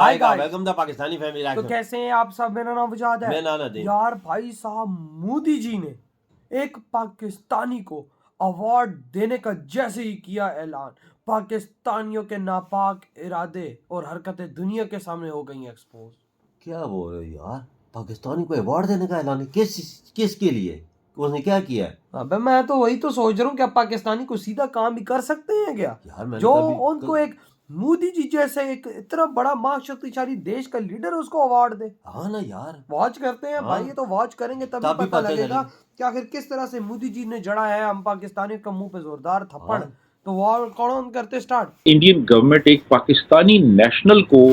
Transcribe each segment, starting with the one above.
Hi guys, welcome the Pakistani family reaction. तो कैसे हैं आप सब? मेरा नाम वजाद है। मैं नानादीन। यार भाई साहब, मोदी जी ने एक पाकिस्तानी को अवार्ड देने का जैसे ही किया ऐलान, पाकिस्तानियों के नापाक इरादे और हरकतें दुनिया के सामने हो गई एक्सपोज। क्या बोल रहे हो यार? पाकिस्तानी को अवार्ड देने का ऐलान? किसके लिए? उसने क्या किया है? अबे मैं तो वही तो सोच रहा हूँ, क्या पाकिस्तानी को सीधा काम भी कर सकते हैं क्या यार मैंने जो उनको एक मोदी जी जैसे एक इतना बड़ा महाशक्तिशाली देश का लीडर उसको अवार्ड दे। हाँ ना यार, वॉच करते हैं भाई, ये तो वॉच करेंगे तभी पता लगेगा कि आखिर किस तरह से मोदी जी ने जड़ा है हम पाकिस्तानी का मुंह पे जोरदार थप्पड़। तो वॉर कौन करते स्टार्ट। इंडियन गवर्नमेंट एक पाकिस्तानी नेशनल को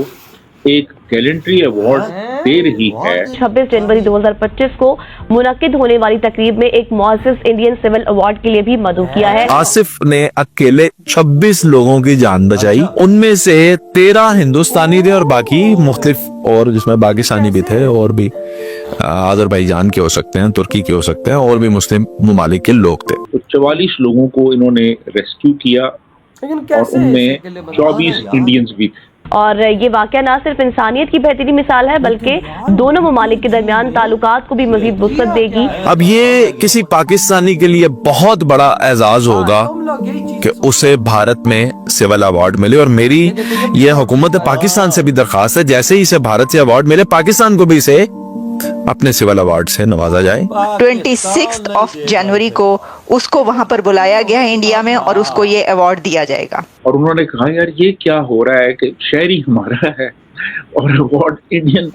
एक गैलेंट्री अवार्ड दे रही है। 26 जनवरी 2025 को मुनक्किद होने वाली तकरीब में एक मुअज़्ज़िज़ इंडियन सिविल अवार्ड के लिए भी मदऊ किया है। आसिफ ने अकेले 26 लोगों की जान बचाई, उनमें से 13 हिंदुस्तानी थे और बाकी मुख्तलिफ और जिसमें पाकिस्तानी भी थे और भी अजरबैजान के हो सकते हैं, तुर्की के हो सकते हैं और भी मुस्लिम ममालिक के लोग थे। तो 44 लोगों को इन्होंने रेस्क्यू किया और उनमें 24 इंडियंस भी थे। और ये वाकया न सिर्फ इंसानियत की बेहतरीन मिसाल है बल्कि दोनों ममालिक के दरमियान ताल्लुकात को भी मजीद वुसअत देगी। अब ये किसी पाकिस्तानी के लिए बहुत बड़ा एजाज होगा कि उसे भारत में सिविल अवार्ड मिले, और मेरी ये हुकूमत पाकिस्तान से भी दरखास्त है, जैसे ही इसे भारत से अवार्ड मिले पाकिस्तान को भी इसे अपने सिविल अवार्ड से नवाजा जाए। 26 जनवरी को उसको वहां पर बुलाया गया है इंडिया में और उसको ये अवार्ड दिया जाएगा। और उन्होंने कहा यार ये क्या हो रहा है कि शहर ही हमारा है और अवार्ड इंडियन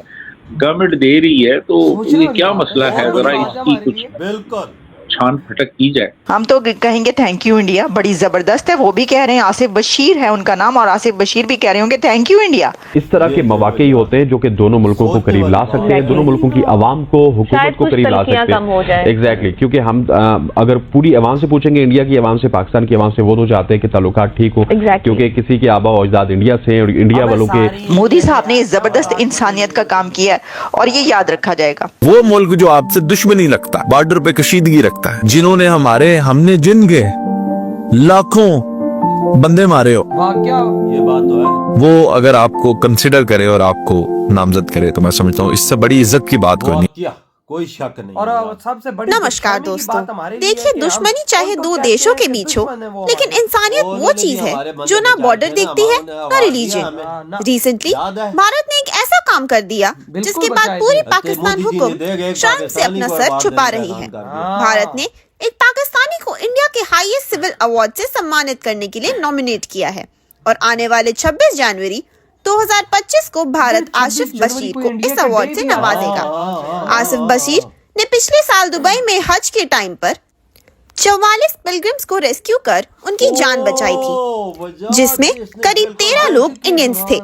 गवर्नमेंट दे रही है, तो ये क्या मसला है, जरा इसकी कुछ बिल्कुल छान फटक की जाए। हम तो कहेंगे थैंक यू इंडिया, बड़ी जबरदस्त है। वो भी कह रहे हैं, आसिफ बशीर है उनका नाम, और आसिफ बशीर भी कह रहे होंगे थैंक यू इंडिया। इस तरह के मौके ही होते हैं जो कि दोनों मुल्कों को करीब ला सकते हैं, दोनों मुल्कों की आवाम को, हुकूमत को करीब ला सकते हैं। एग्जैक्टली, क्योंकि हम अगर पूरी आवाम से पूछेंगे, इंडिया की आवाम से, पाकिस्तान की आवाम से, वो तो चाहते हैं कि ताल्लुकात ठीक हो, क्योंकि किसी के आबा अजदाद इंडिया से और इंडिया वालों के। मोदी साहब ने जबरदस्त इंसानियत का काम किया है और ये याद रखा जाएगा। वो मुल्क जो आपसे दुश्मनी लगता है, बॉर्डर पे कशीदगी रखता है, जिन्होंने हमने जिनके लाखों बंदे मारे हो, ये बात तो है, वो अगर आपको कंसिडर करे और आपको नामजद करे तो मैं समझता हूँ इससे बड़ी इज्जत की बात कोई नहीं। कोई शक नहीं। और सबसे बड़ी नमस्कार दोस्तों, देखिए दुश्मनी चाहे दो देशों के बीच हो, लेकिन इंसानियत वो चीज है जो ना बॉर्डर देखती है ना रिलीजन। रिसेंटली भारत ने एक ऐसा काम कर दिया जिसके बाद पूरी पाकिस्तान हुकूमत शर्म से अपना सर छुपा रही है। भारत ने एक पाकिस्तानी को इंडिया के हाईएस्ट सिविल अवार्ड से सम्मानित करने के लिए नॉमिनेट किया है और आने वाले 26 जनवरी 2025 को भारत आसिफ बशीर को इस अवार्ड से नवाजेगा। आसिफ बशीर ने पिछले साल दुबई में हज के टाइम पर 44 पिलग्रिम्स को रेस्क्यू कर उनकी जान बचाई थी, जिसमें करीब 13 लोग इंडियंस थे।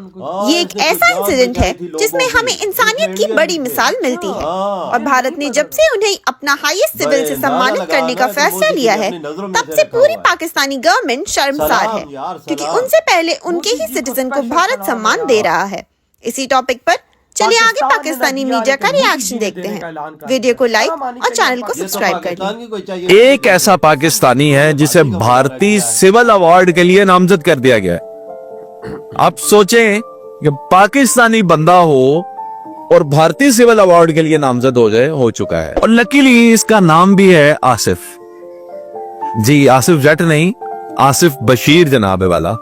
ये एक ऐसा इंसिडेंट है जिसमें हमें इंसानियत की बड़ी मिसाल मिलती है और भारत ने जब से उन्हें अपना हाईएस्ट सिविल से सम्मानित करने का फैसला लिया है, तब से पूरी पाकिस्तानी गवर्नमेंट शर्मसार है, क्योंकि उनसे पहले उनके ही सिटीजन को भारत सम्मान दे रहा है। इसी टॉपिक पर चलिए आगे पाकिस्तानी मीडिया का रिएक्शन देखते हैं। वीडियो को लाइक और चैनल को सब्सक्राइब कर दें। एक ऐसा पाकिस्तानी है जिसे भारतीय सिविल अवार्ड के लिए नामजद कर दिया गया है। आप सोचें कि पाकिस्तानी बंदा हो और भारतीय सिविल अवार्ड के लिए नामजद हो चुका है, और लकीली इसका नाम भी है आसिफ। जी, आसिफ जट नहीं, आसिफ बशीर जनाब वाला।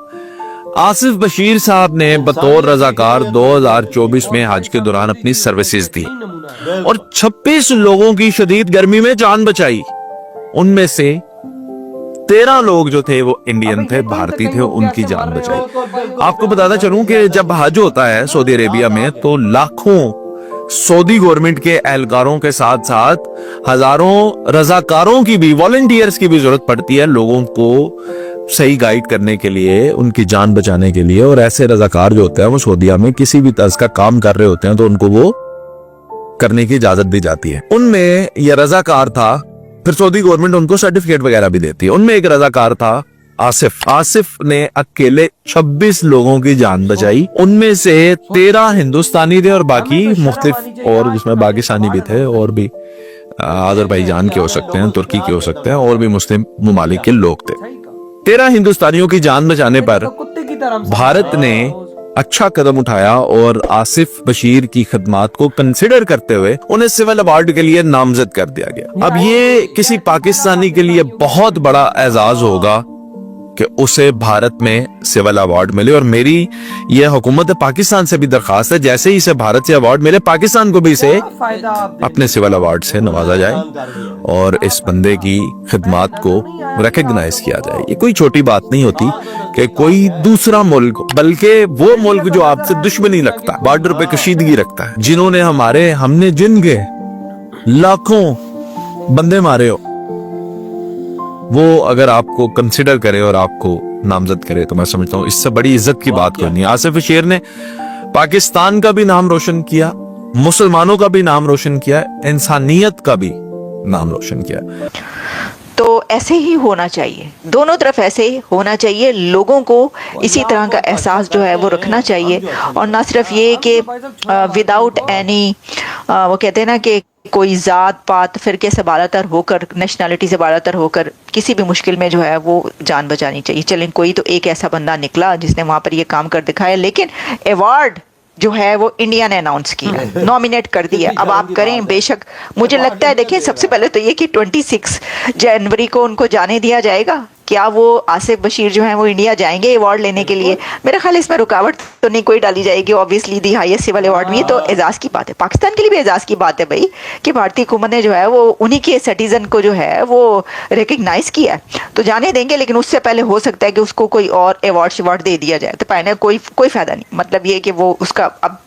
आसिफ बशीर साहब ने बतौर रजाकार 2024 में हज के दौरान अपनी सर्विसेज दी और 26 लोगों की शदीद गर्मी में जान बचाई। उनमें से 13 लोग जो थे वो इंडियन थे, भारतीय थे, उनकी जान बचाई। आपको बताता चलूं कि जब हज होता है सऊदी अरेबिया में, तो लाखों सऊदी गवर्नमेंट के एहलकारों के साथ साथ हजारों रजाकारों की भी, वॉलंटियर्स की भी जरूरत पड़ती है लोगों को सही गाइड करने के लिए, उनकी जान बचाने के लिए। और ऐसे रजाकार जो होते हैं वो सऊदीया में किसी भी तर्ज का काम कर रहे होते हैं तो उनको वो करने की इजाजत दी जाती है। उनमें ये रजाकार था, फिर सऊदी गवर्नमेंट उनको सर्टिफिकेट वगैरह भी देती है। उनमें एक रजाकार था आसिफ। आसिफ ने अकेले 26 लोगों की जान बचाई, उनमें से 13 हिंदुस्तानी थे और बाकी मुख्तलिफ और जिसमें पाकिस्तानी भी थे और भी अजरबैजान के हो सकते हैं, तुर्की के हो सकते हैं और भी मुस्लिम ममालिक के लोग थे। 13 हिंदुस्तानियों की जान बचाने पर भारत ने अच्छा कदम उठाया और आसिफ बशीर की खिदमात को कंसिडर करते हुए उन्हें सिविल अवार्ड के लिए नामजद कर दिया गया। अब ये किसी पाकिस्तानी के लिए बहुत बड़ा एजाज होगा कि उसे भारत में सिविल अवार्ड मिले, और मेरी ये हुकूमत पाकिस्तान से भी दरखास्त है, जैसे ही इसे भारत से अवार्ड मिले पाकिस्तान को भी इसे अपने सिविल अवार्ड से नवाजा जाए और इस बंदे की खिदमात को रिकॉग्नाइज किया जाए। ये कोई छोटी बात नहीं होती कि कोई दूसरा मुल्क, बल्कि वो मुल्क जो आपसे दुश्मनी लगता है, बॉर्डर पे कशीदगी रखता है, जिन्होंने हमने जिनके लाखों बंदे मारे हो, वो अगर आपको कंसिडर करे और आपको नामजद करे तो मैं समझता हूँ इससे बड़ी इज्जत की बात कोई नहीं। आसिफ बशीर ने पाकिस्तान का भी नाम रोशन किया, मुसलमानों का भी नाम रोशन किया, इंसानियत का भी नाम रोशन किया। तो ऐसे ही होना चाहिए, दोनों तरफ ऐसे ही होना चाहिए। लोगों को इसी तरह का एहसास जो है वो रखना चाहिए, और ना सिर्फ ये कि विदाउट एनी, वो कहते हैं ना कि कोई जात पात फिरके से बालातर होकर, नेशनलिटी से बालातर होकर किसी भी मुश्किल में जो है वो जान बचानी चाहिए। चलें, कोई तो एक ऐसा बंदा निकला जिसने वहाँ पर ये काम कर दिखाया, लेकिन अवार्ड जो है वो इंडिया ने अनाउंस किया, नॉमिनेट कर दिया। अब आप करें, बेशक मुझे लगता है, देखिए सबसे पहले तो ये कि 26 जनवरी को उनको जाने दिया जाएगा। क्या वो आसिफ बशीर जो है वो इंडिया जाएंगे अवार्ड लेने के लिए? मेरा ख्याल इसमें रुकावट तो नहीं कोई डाली जाएगी। Obviously the highest civil award में, तो एजाज की बात है, पाकिस्तान के लिए भी एजाज की बात है भाई, कि भारतीय हुकूमत ने जो है वो उन्हीं के सिटीजन को जो है वो रिकग्नाइज किया है, तो जाने देंगे। लेकिन उससे पहले हो सकता है कि उसको कोई और अवार्ड दे दिया जाए, तो पहले कोई फायदा नहीं। मतलब ये कि वो उसका अब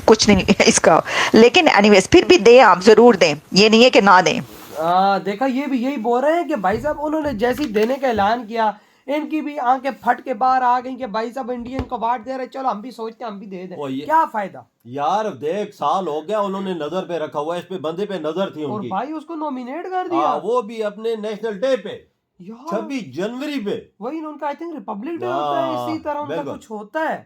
कुछ नहीं इसका, लेकिन एनीवेज फिर भी दें, आप जरूर दें, ये नहीं है कि ना दें। देखा, ये भी यही बोल रहे हैं कि भाई साहब उन्होंने जैसे ही देने का ऐलान किया, इनकी भी आंखें फट के बाहर आ गई कि भाई साहब इंडियन को अवार्ड दे रहे, चलो हम भी सोचते हैं हम भी दे दें। क्या फायदा यार, देख साल हो गया उन्होंने नजर पे रखा हुआ है, इस पे बंदे पे नजर थी उनकी, और भाई उसको नॉमिनेट कर दिया, वो भी अपने नेशनल डे पे, 26 जनवरी पे। वही उनका आई थिंक रिपब्लिक डे होता है, इसी तरह उनका कुछ होता है।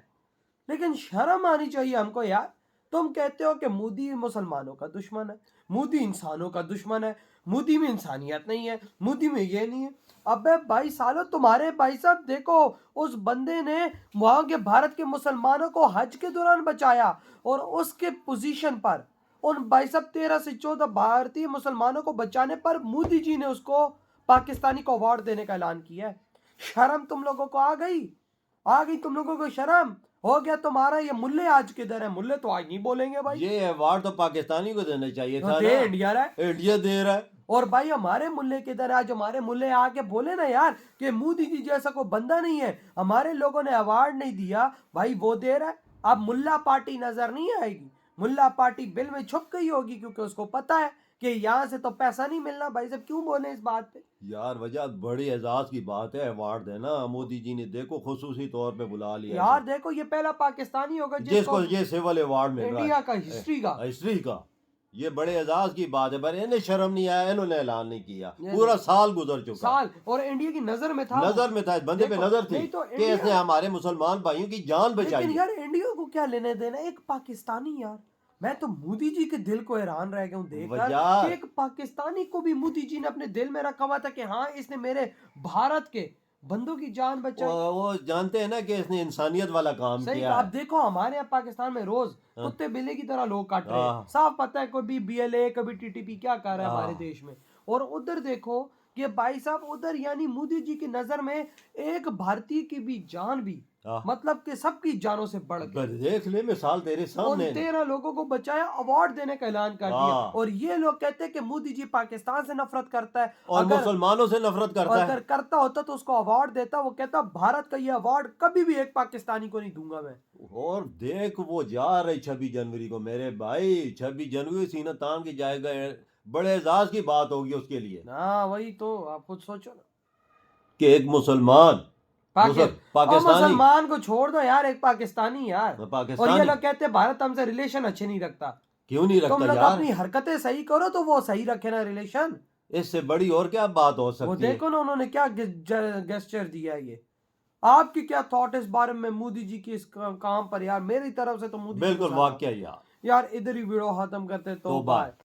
लेकिन शर्म आनी चाहिए हमको यार। तुम कहते हो कि मोदी मुसलमानों का दुश्मन है, मोदी इंसानों का दुश्मन है, मोदी में इंसानियत नहीं है, मोदी में ये नहीं है। अबे भाई सालो, तुम्हारे भाई साहब देखो, उस बंदे ने वहां के भारत के मुसलमानों को हज के दौरान बचाया, और उसके पोजीशन पर उन भाई साहब 13 से 14 भारतीय मुसलमानों को बचाने पर मोदी जी ने उसको पाकिस्तानी को अवार्ड देने का ऐलान किया है। शर्म तुम लोगों को आ गई तुम लोगों को शर्म हो गया तुम्हारा। ये मुल्ले आज किधर है? मुल्ले तो आज नहीं बोलेंगे भाई। ये अवार्ड तो पाकिस्तानी को देना चाहिए था, इंडिया दे रहा है। और भाई हमारे मुल्ले किधर है? आज हमारे मुल्ले आके बोले ना यार कि मोदी जी जैसा कोई बंदा नहीं है, हमारे लोगों ने अवार्ड नहीं दिया, भाई वो दे रहा है। अब मुल्ला पार्टी नजर नहीं आएगी, मुल्ला पार्टी बिल में छुप गई होगी, क्योंकि उसको पता है कि यहाँ से तो पैसा नहीं मिलना। भाई साहब क्यों बोले इस बात पे? यार वजह बड़ी एजाज की बात है अवार्ड देना। मोदी जी ने देखो खुसूसी तौर पे बुला लिया यार। देखो ये पहला पाकिस्तानी होगा जिसको ये सिविल अवार्ड मिल रहा है, इंडिया का हिस्ट्री का। ये बड़े एजाज की बात है, पर इन्हें शर्म नहीं आया, इन्होंने ऐलान नहीं किया। पूरा साल गुजर चुका, और इंडिया की नजर में था, इस बंदे पे नजर थी कि इसने हमारे मुसलमान भाइयों की जान बचाई। लेकिन यार इंडिया को क्या लेने देना, एक पाकिस्तानी यार। मैं तो मोदी जी के दिल को हैरान रह गया हूँ देखकर कि एक पाकिस्तानी को भी मोदी जी ने अपने दिल में रखा हुआ था कि हाँ इसने मेरे भारत के बंदों की जान बचाई। वो जानते हैं ना कि इसने इंसानियत वाला काम किया। आप देखो हमारे यहाँ पाकिस्तान में रोज कुत्ते बिल्ली की तरह लोग काट रहे हैं, साफ पता है कभी BLA कभी TTP क्या कर रहा है हमारे देश में। और उधर देखो कि भाई साहब उधर यानी मोदी जी की नजर में एक भारतीय की भी जान भी मतलब कि सबकी जानों से बढ़ गई। देख ले मिसाल तेरे सामने, 13 लोगों को बचाया, अवार्ड देने का ऐलान कर दिया। और ये लोग कहते हैं कि मोदी जी पाकिस्तान से नफरत करता है और मुसलमानों से नफरत करता है। अगर करता होता तो उसको अवार्ड देता। वो कहता भारत का ये अवार्ड कभी भी एक पाकिस्तानी को नहीं दूंगा मैं। और देख वो जा रही 26 जनवरी को, मेरे भाई 26 जनवरी सीना तान के जाएगा, बड़े एजाज की बात होगी उसके लिए ना। वही तो आप खुद सोचो ना कि एक मुसलमान पाकिस्तानी, मुसलमान को छोड़ दो यार, एक पाकिस्तानी यार। पाकिस्तानी। और ये लोग कहते हैं भारत हमसे रिलेशन अच्छे नहीं रखता। क्यों नहीं रखता? तुम लोग यार अपनी हरकतें सही करो तो वो सही रखे ना रिलेशन। इससे बड़ी और क्या बात हो सकती है? वो देखो ना उन्होंने क्या गेस्चर दिया है। ये आपकी क्या थॉट इस बारे में मोदी जी की इस काम पर? यार मेरी तरफ से तो मोदी बिल्कुल वाकया यार इधर ही वीडियो खत्म करते तो बाय।